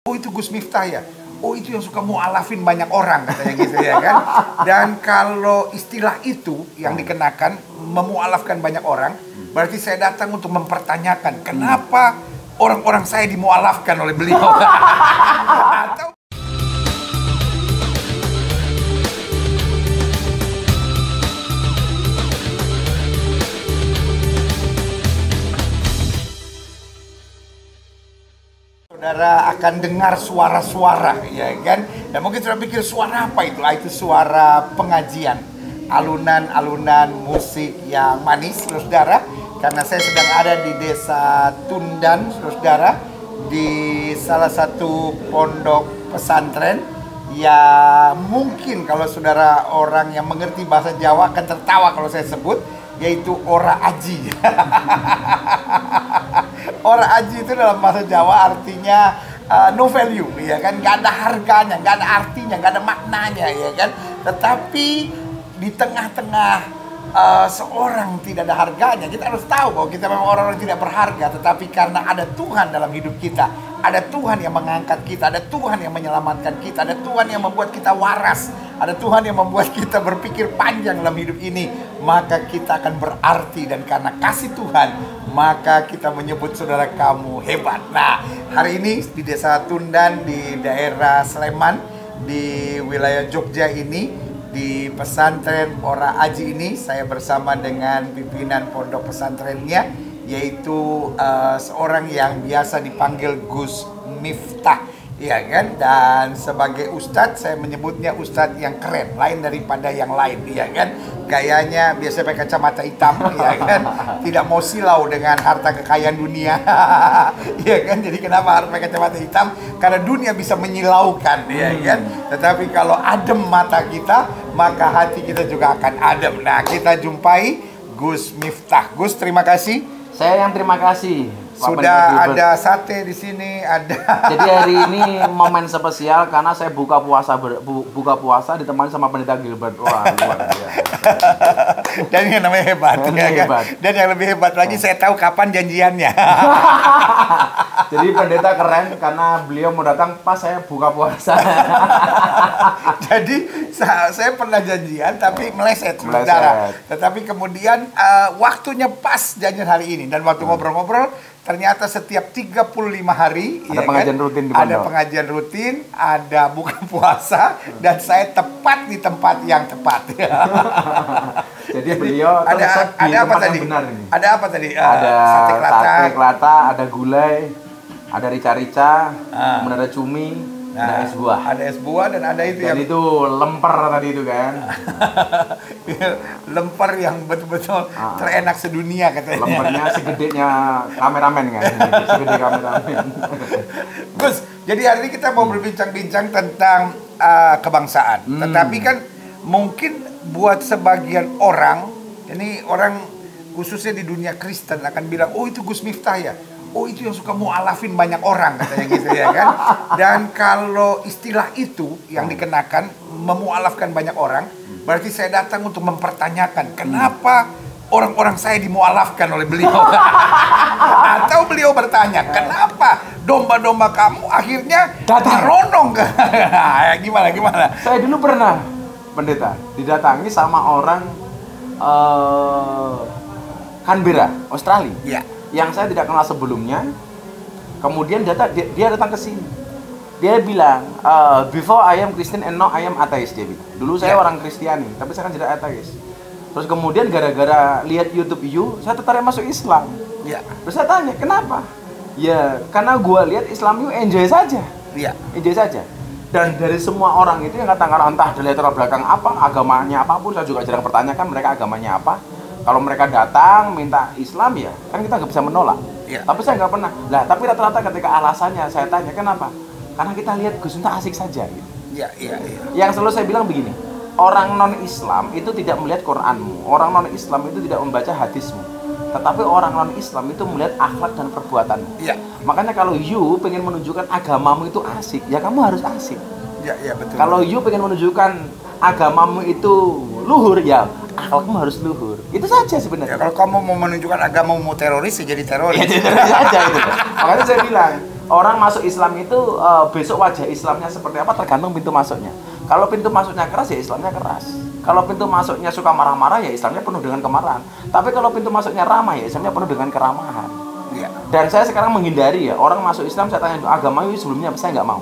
Oh itu Gus Miftah ya? Oh itu yang suka mu'alafin banyak orang katanya gitu ya kan. Dan kalau istilah itu yang dikenakan memu'alafkan banyak orang, berarti saya datang untuk mempertanyakan kenapa orang-orang saya dimu'alafkan oleh beliau. Atau saudara akan dengar suara-suara, ya kan? Dan mungkin sudah pikir suara apa itu? Itu suara pengajian, alunan-alunan musik yang manis, saudara. Karena saya sedang ada di desa Tundan, saudara, di salah satu pondok pesantren. Ya mungkin kalau saudara orang yang mengerti bahasa Jawa akan tertawa kalau saya sebut, yaitu Ora Aji. Ora Aji itu dalam bahasa Jawa artinya no value, ya kan? Gak ada harganya, gak ada artinya, gak ada maknanya, ya kan? Tetapi di tengah-tengah seorang tidak ada harganya, kita harus tahu bahwa kita memang orang-orang tidak berharga. Tetapi karena ada Tuhan dalam hidup kita, ada Tuhan yang mengangkat kita, ada Tuhan yang menyelamatkan kita, ada Tuhan yang membuat kita waras, ada Tuhan yang membuat kita berpikir panjang dalam hidup ini, maka kita akan berarti. Dan karena kasih Tuhan, maka kita menyebut saudara kamu hebat. Nah, hari ini di desa Tundan di daerah Sleman di wilayah Jogja ini, di pesantren Ora Aji ini, saya bersama dengan pimpinan pondok pesantrennya, yaitu seorang yang biasa dipanggil Gus Miftah, ya kan? Dan sebagai ustadz, saya menyebutnya ustadz yang keren, lain daripada yang lain, ya kan? Gayanya biasa pakai kacamata hitam, ya kan? Tidak mau silau dengan harta kekayaan dunia, ya kan? Jadi kenapa harus pakai kacamata hitam? Karena dunia bisa menyilaukan, ya kan? Tetapi kalau adem mata kita, maka hati kita juga akan adem. Nah, kita jumpai Gus Miftah. Gus, terima kasih. Saya yang terima kasih. Sudah ada sate di sini, ada. Jadi hari ini momen spesial karena saya buka puasa ditemani sama Pendeta Gilbert. Wah, luar biasa. Dan yang namanya hebat, ya kan? Dan yang lebih hebat lagi, saya tahu kapan janjiannya. Jadi pendeta keren karena beliau mau datang pas saya buka puasa. Jadi saya pernah janjian tapi meleset, saudara. Tetapi kemudian waktunya pas janjian hari ini, dan waktu ngobrol-ngobrol ternyata setiap 35 hari ada pengajian rutin di ada pengajian rutin, ada buka puasa, dan saya tepat di tempat yang tepat. Jadi beliau ada apa tadi? Benar ini. Ada apa tadi? Ada sate kelata, ada gulai, ada rica-rica, kemudian ada cumi, ada es buah. Ada es buah dan ada itu dan itu lemper tadi itu kan. Lemper yang betul-betul terenak sedunia katanya. Lempernya segedenya kameramen kan. Segede kameramen. Gus, jadi hari ini kita mau berbincang-bincang tentang kebangsaan. Tetapi kan mungkin buat sebagian orang, ini orang khususnya di dunia Kristen akan bilang, oh itu Gus Miftah ya? Oh itu yang suka mu'alafin banyak orang katanya gitu ya kan. Dan kalau istilah itu yang dikenakan memu'alafkan banyak orang, berarti saya datang untuk mempertanyakan kenapa orang-orang saya dimu'alafkan oleh beliau. Atau beliau bertanya, kenapa domba-domba kamu akhirnya teronong ke. Gimana? Saya dulu pernah, pendeta, didatangi sama orang Canberra, Australia. Ya. Yang saya tidak kenal sebelumnya. Kemudian dia datang ke sini. Dia bilang, before I am Christian and now I am atheist, dia bilang. Dulu saya orang Kristiani, tapi saya kan jadi ateis. Terus kemudian gara-gara lihat YouTube saya tertarik masuk Islam. Ya. Terus saya tanya, kenapa? Ya, karena gua lihat Islam itu enjoy saja. Ya. Enjoy saja. Dan dari semua orang itu yang katakan entah dari latar belakang apa, agamanya apapun, saya juga jarang pertanyakan mereka agamanya apa. Kalau mereka datang minta Islam ya, kan kita nggak bisa menolak. Ya. Tapi saya nggak pernah. Lah, tapi rata-rata ketika alasannya saya tanya kenapa? Karena kita lihat Gus Miftah asik saja. Gitu. Iya. Yang selalu saya bilang begini, orang non-Islam itu tidak melihat Quranmu, orang non-Islam itu tidak membaca hadismu, tetapi orang non-Islam itu melihat akhlak dan perbuatanmu. Iya. Makanya kalau you pengen menunjukkan agamamu itu asik, ya kamu harus asik. Iya betul. Kalau you pengen menunjukkan agamamu itu luhur, ya akhlakmu harus luhur. Itu saja sebenarnya. Ya, kalau kamu mau menunjukkan agamamu teroris, ya jadi teroris. Ya jadi teroris aja itu. Makanya saya bilang, orang masuk Islam itu besok wajah Islamnya seperti apa tergantung pintu masuknya. Kalau pintu masuknya keras ya Islamnya keras. Kalau pintu masuknya suka marah-marah ya Islamnya penuh dengan kemarahan. Tapi kalau pintu masuknya ramah ya Islamnya penuh dengan keramahan. Iya. Dan saya sekarang menghindari ya orang masuk Islam, saya tanya agama itu sebelumnya apa, saya nggak mau.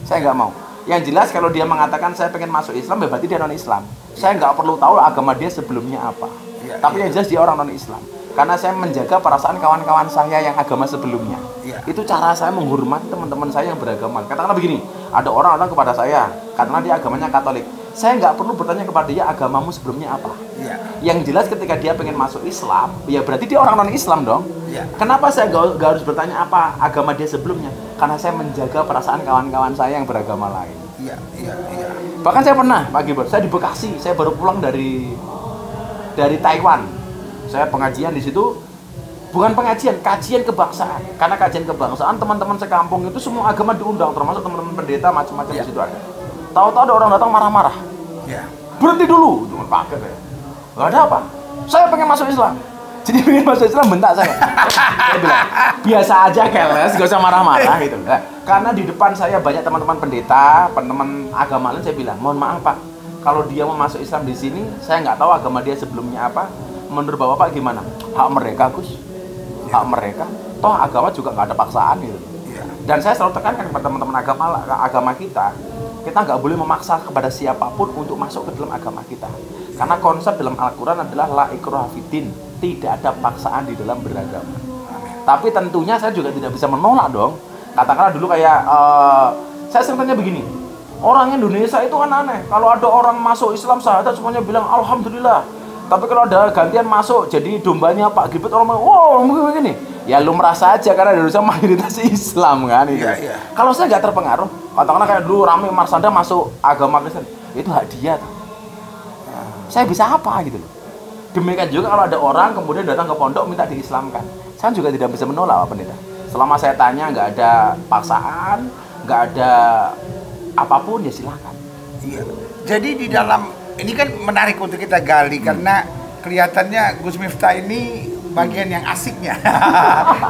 Saya nggak mau. Yang jelas kalau dia mengatakan saya pengen masuk Islam, ya berarti dia non Islam. Saya nggak perlu tahu agama dia sebelumnya apa. Ya, tapi ya. yang jelas dia orang non Islam. Karena saya menjaga perasaan kawan-kawan saya yang agama sebelumnya. Ya. Itu cara saya menghormati teman-teman saya yang beragama. Katakanlah begini, ada orang datang kepada saya karena dia agamanya Katolik. Saya nggak perlu bertanya kepada dia agamamu sebelumnya apa. Ya. Yang jelas ketika dia pengen masuk Islam, ya berarti dia orang non Islam dong. Ya. Kenapa saya nggak harus bertanya apa agama dia sebelumnya? Karena saya menjaga perasaan kawan-kawan saya yang beragama lain. Iya, iya, iya. Bahkan saya pernah, Pak Gilbert, saya di Bekasi, saya baru pulang dari Taiwan. Saya pengajian di situ, bukan pengajian, kajian kebangsaan. Karena kajian kebangsaan teman-teman sekampung itu semua agama diundang, termasuk teman-teman pendeta macam-macam di situ ada. Tahu-tahu ada orang datang marah-marah. Ya. Berhenti dulu, cuma pakai ya. Gak ada apa. Saya pengen masuk Islam. Jadi pengen masuk Islam bentak saya. Saya bilang, biasa aja keles, gak usah marah-marah gitu. Nah, karena di depan saya banyak teman-teman pendeta, teman-teman agama lain, saya bilang, mohon maaf Pak, kalau dia mau masuk Islam di sini, saya nggak tahu agama dia sebelumnya apa. Menurut Bapak gimana? Hak mereka, Gus. Hak mereka. Toh agama juga nggak ada paksaan gitu. Dan saya selalu tekankan kepada teman-teman agama kita nggak boleh memaksa kepada siapapun untuk masuk ke dalam agama kita. Karena konsep dalam Al-Quran adalah la ikraha fiddin, tidak ada paksaan di dalam beragama. Tapi tentunya saya juga tidak bisa menolak dong. Katakanlah dulu kayak saya sering tanya begini, orang Indonesia itu kan aneh. Kalau ada orang masuk Islam sahadat semuanya bilang alhamdulillah. Tapi kalau ada gantian masuk jadi dombanya Pak Gilbert, orang bilang wow begini. Ya lu merasa aja karena Indonesia mayoritas Islam kan itu. Iya, iya. Kalau saya nggak terpengaruh, katakanlah kayak dulu Rame Marsanda masuk agama Kristen, itu hak dia. Saya bisa apa gitu loh. Demikian juga kalau ada orang kemudian datang ke pondok minta diislamkan, saya juga tidak bisa menolak Pak Pendeta. Selama saya tanya nggak ada paksaan, nggak ada apapun ya silakan. Iya. Jadi di dalam ini kan menarik untuk kita gali karena kelihatannya Gus Miftah ini bagian yang asiknya.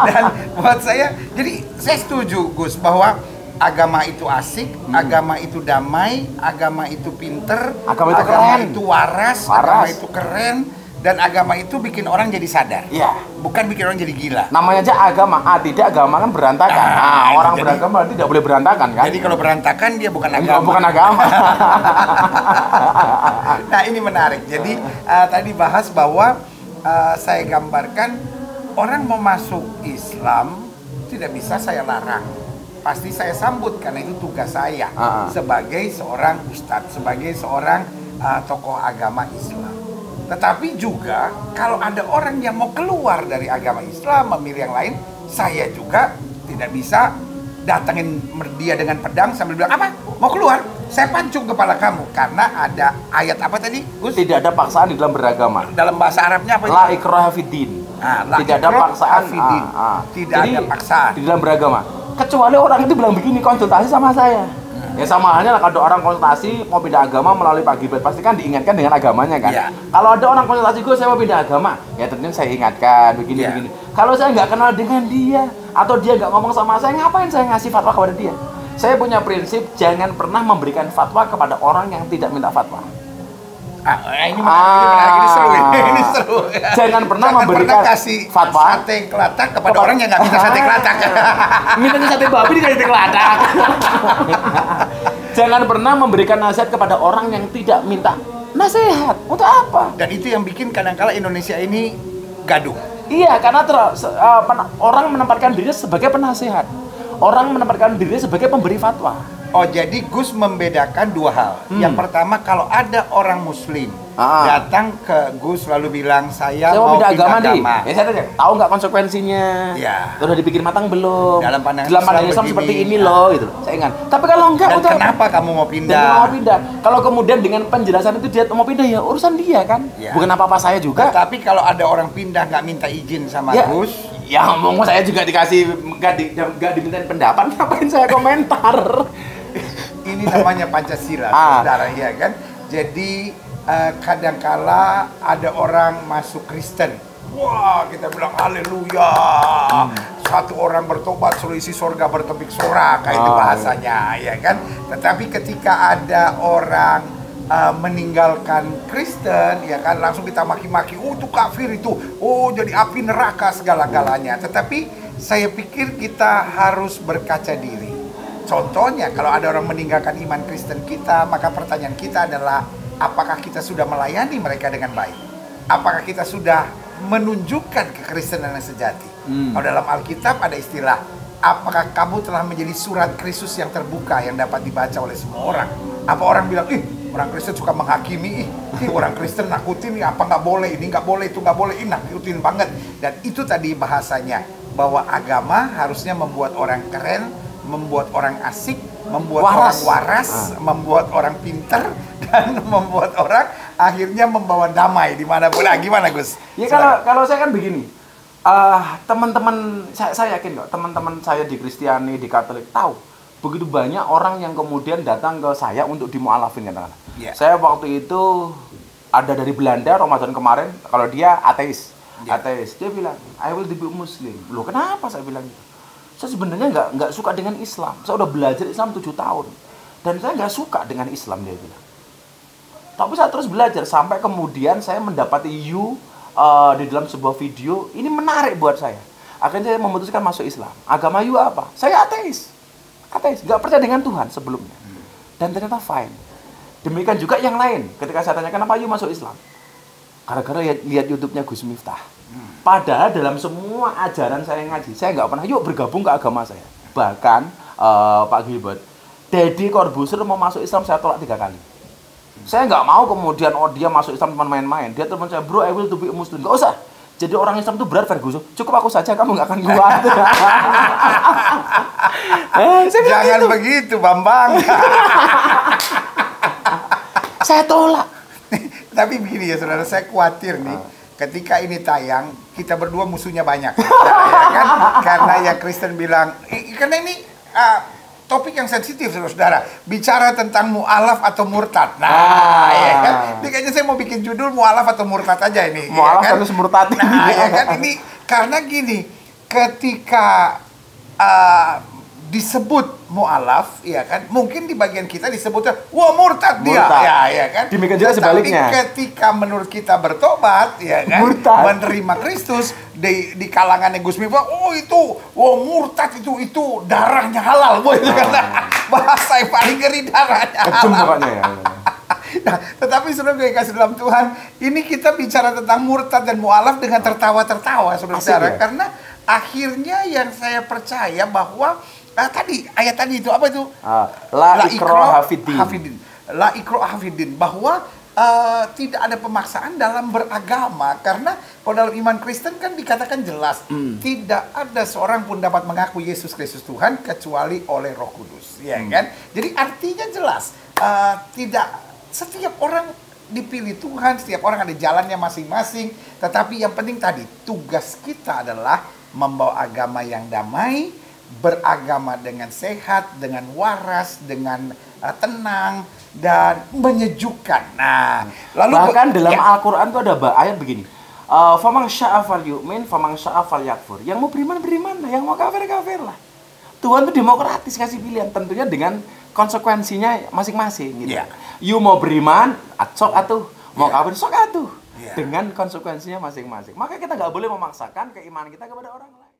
Dan buat saya, jadi saya setuju Gus bahwa agama itu asik, agama itu damai, agama itu pinter, Agama itu keren. itu waras, agama itu keren, dan agama itu bikin orang jadi sadar. Iya. Bukan bikin orang jadi gila. Namanya aja agama, tidak agama kan berantakan. Orang jadi- beragama tidak boleh berantakan kan? Jadi kalau berantakan dia bukan Enggak, agama. bukan agama. Nah ini menarik. Jadi tadi bahas bahwa saya gambarkan orang mau masuk Islam tidak bisa saya larang. Pasti saya sambut karena itu tugas saya sebagai seorang ustadz, sebagai seorang tokoh agama Islam. Tetapi juga kalau ada orang yang mau keluar dari agama Islam memilih yang lain, saya juga tidak bisa datangin dia dengan pedang sambil bilang apa? Mau keluar? Saya pancung kepala kamu karena ada ayat apa tadi, Gus? Tidak ada paksaan di dalam beragama. Dalam bahasa Arabnya apa? La ikraha fiddin. La Tidak ada ikraha paksaan. fiddin. Tidak Jadi, ada paksaan. di dalam beragama. Kecuali orang itu bilang begini, konsultasi sama saya. Ya sama halnya lah kalau orang konsultasi mau pindah agama melalui Pak Gilbert, pasti kan diingatkan dengan agamanya kan. Iya. Kalau ada orang konsultasi gue saya mau pindah agama, ya tentunya saya ingatkan begini. Kalau saya nggak kenal dengan dia atau dia nggak ngomong sama saya, ngapain saya ngasih fatwa kepada dia? Saya punya prinsip jangan pernah memberikan fatwa kepada orang yang tidak minta fatwa. Ini menarik, ini seru. Ini seru. Jangan pernah memberikan kasih fatwa sate kelatak kepada orang yang nggak minta sate kelatak. Mintanya sate babi dikasih sate kelatak. Jangan pernah memberikan nasihat kepada orang yang tidak minta nasihat. Untuk apa? Dan itu yang bikin kadang-kala Indonesia ini gaduh. Iya, karena orang menempatkan dirinya sebagai penasihat. Orang menempatkan dirinya sebagai pemberi fatwa. Oh, jadi Gus membedakan dua hal. Yang pertama, kalau ada orang Muslim datang ke Gus lalu bilang saya mau pindah agama. Ya saya tanya, tahu nggak konsekuensinya? Ya. Sudah dipikir matang belum? Dalam pandangan Islam begini. seperti ini loh, gitu. Saya ingat. Tapi kalau enggak, Dan kenapa kamu mau pindah? mau pindah. Kalau kemudian dengan penjelasan itu dia mau pindah, ya urusan dia kan. Ya. Bukan apa-apa saya juga. Tapi kalau ada orang pindah nggak minta izin sama Ya. Gus, Ya ngomong saya juga dikasih nggak dimintain pendapat, ngapain saya komentar? ini namanya Pancasila, saudara, ya kan? Jadi kadangkala ada orang masuk Kristen, wah kita bilang haleluya, satu orang bertobat seluruh isi surga bertepik sorak, kayak itu bahasanya, ya kan. Tetapi ketika ada orang meninggalkan Kristen, ya kan, langsung kita maki-maki, oh itu kafir itu, oh jadi api neraka segala-galanya. Tetapi saya pikir kita harus berkaca diri. Contohnya kalau ada orang meninggalkan iman Kristen kita, maka pertanyaan kita adalah apakah kita sudah melayani mereka dengan baik? Apakah kita sudah menunjukkan kekristenan yang sejati? Kalau dalam Alkitab ada istilah, apakah kamu telah menjadi surat Kristus yang terbuka yang dapat dibaca oleh semua orang? Apa orang bilang, orang Kristen suka menghakimi, orang Kristen nakutin, apa nggak boleh, ini nggak boleh, itu nggak boleh, ini nakutin banget. Dan itu tadi bahasanya, bahwa agama harusnya membuat orang keren, membuat orang asik, membuat orang waras, membuat orang pinter, dan membuat orang akhirnya membawa damai dimanapun. Nah, gimana Gus? Ya kalau saya kan begini, teman-teman saya yakin kok teman-teman saya di Kristiani, di Katolik tahu begitu banyak orang yang kemudian datang ke saya untuk dimualafin katakanlah. Saya waktu itu ada dari Belanda Ramadan kemarin, kalau dia ateis, dia bilang I will be Muslim. Loh kenapa saya bilang gitu? Saya sebenarnya nggak suka dengan Islam. Saya udah belajar Islam 7 tahun dan saya nggak suka dengan Islam, dia bilang. Tapi saya terus belajar sampai kemudian saya mendapati di dalam sebuah video ini menarik buat saya. Akhirnya saya memutuskan masuk Islam. Agama apa? Saya ateis, nggak percaya dengan Tuhan sebelumnya. Dan ternyata fine. Demikian juga yang lain. Ketika saya tanya kenapa masuk Islam, gara-gara lihat YouTube-nya Gus Miftah. Padahal dalam semua ajaran saya ngaji, saya nggak pernah bergabung ke agama saya. Bahkan Pak Gilbert, Deddy Corbuzier mau masuk Islam saya tolak 3 kali. Saya nggak mau kemudian dia masuk Islam teman main-main. Dia teman saya, bro, I will to be a Muslim. Nggak usah. Jadi orang Islam itu berat, Ferguson. Cukup aku saja, kamu nggak akan kuat. Jangan begitu, Bambang. Saya tolak. Tapi begini ya saudara, saya khawatir nih ketika ini tayang, kita berdua musuhnya banyak. Ya kan? Karena yang Kristen bilang, karena ini topik yang sensitif saudara. Bicara tentang mu'alaf atau murtad. Nah, ya kan? Ini kayaknya saya mau bikin judul mu'alaf atau murtad aja ini. Mu'alaf ya kan? harus murtad. Nah, ya kan? Ini karena gini, ketika disebut mu'alaf, ya kan? Mungkin di bagian kita disebutnya, wah murtad dia, ya kan? Demikian juga sebaliknya. Tapi ketika menurut kita bertobat, ya kan? Menerima Kristus di kalangan Gus Miftah, oh itu, wah murtad itu darahnya halal, boy, itu karena bahasa yang paling ngeri darahnya halal. Nah, tetapi saudara gue kasih dalam Tuhan, ini kita bicara tentang murtad dan mu'alaf dengan tertawa-tertawa, saudara, karena akhirnya yang saya percaya bahwa ayat tadi itu apa itu? La ikraha fiddin. La ikraha fiddin, bahwa tidak ada pemaksaan dalam beragama, karena kalau dalam iman Kristen kan dikatakan jelas tidak ada seorang pun dapat mengaku Yesus Kristus Tuhan kecuali oleh Roh Kudus, ya kan? Jadi artinya jelas, tidak setiap orang dipilih Tuhan, setiap orang ada jalannya masing-masing, tetapi yang penting tadi tugas kita adalah membawa agama yang damai, beragama dengan sehat, dengan waras, dengan tenang dan menyejukkan. Nah, lalu bahkan dalam Al-Qur'an itu ada ayat begini. Faman syaa falyu'min, faman syaa falyakfur. Yang mau beriman beriman lah, yang mau kafir kafir lah. Tuhan itu demokratis kasih pilihan, tentunya dengan konsekuensinya masing-masing gitu. You mau beriman, sok atuh, mau kafir sok atuh. Dengan konsekuensinya masing-masing. Maka kita nggak boleh memaksakan keimanan kita kepada orang lain.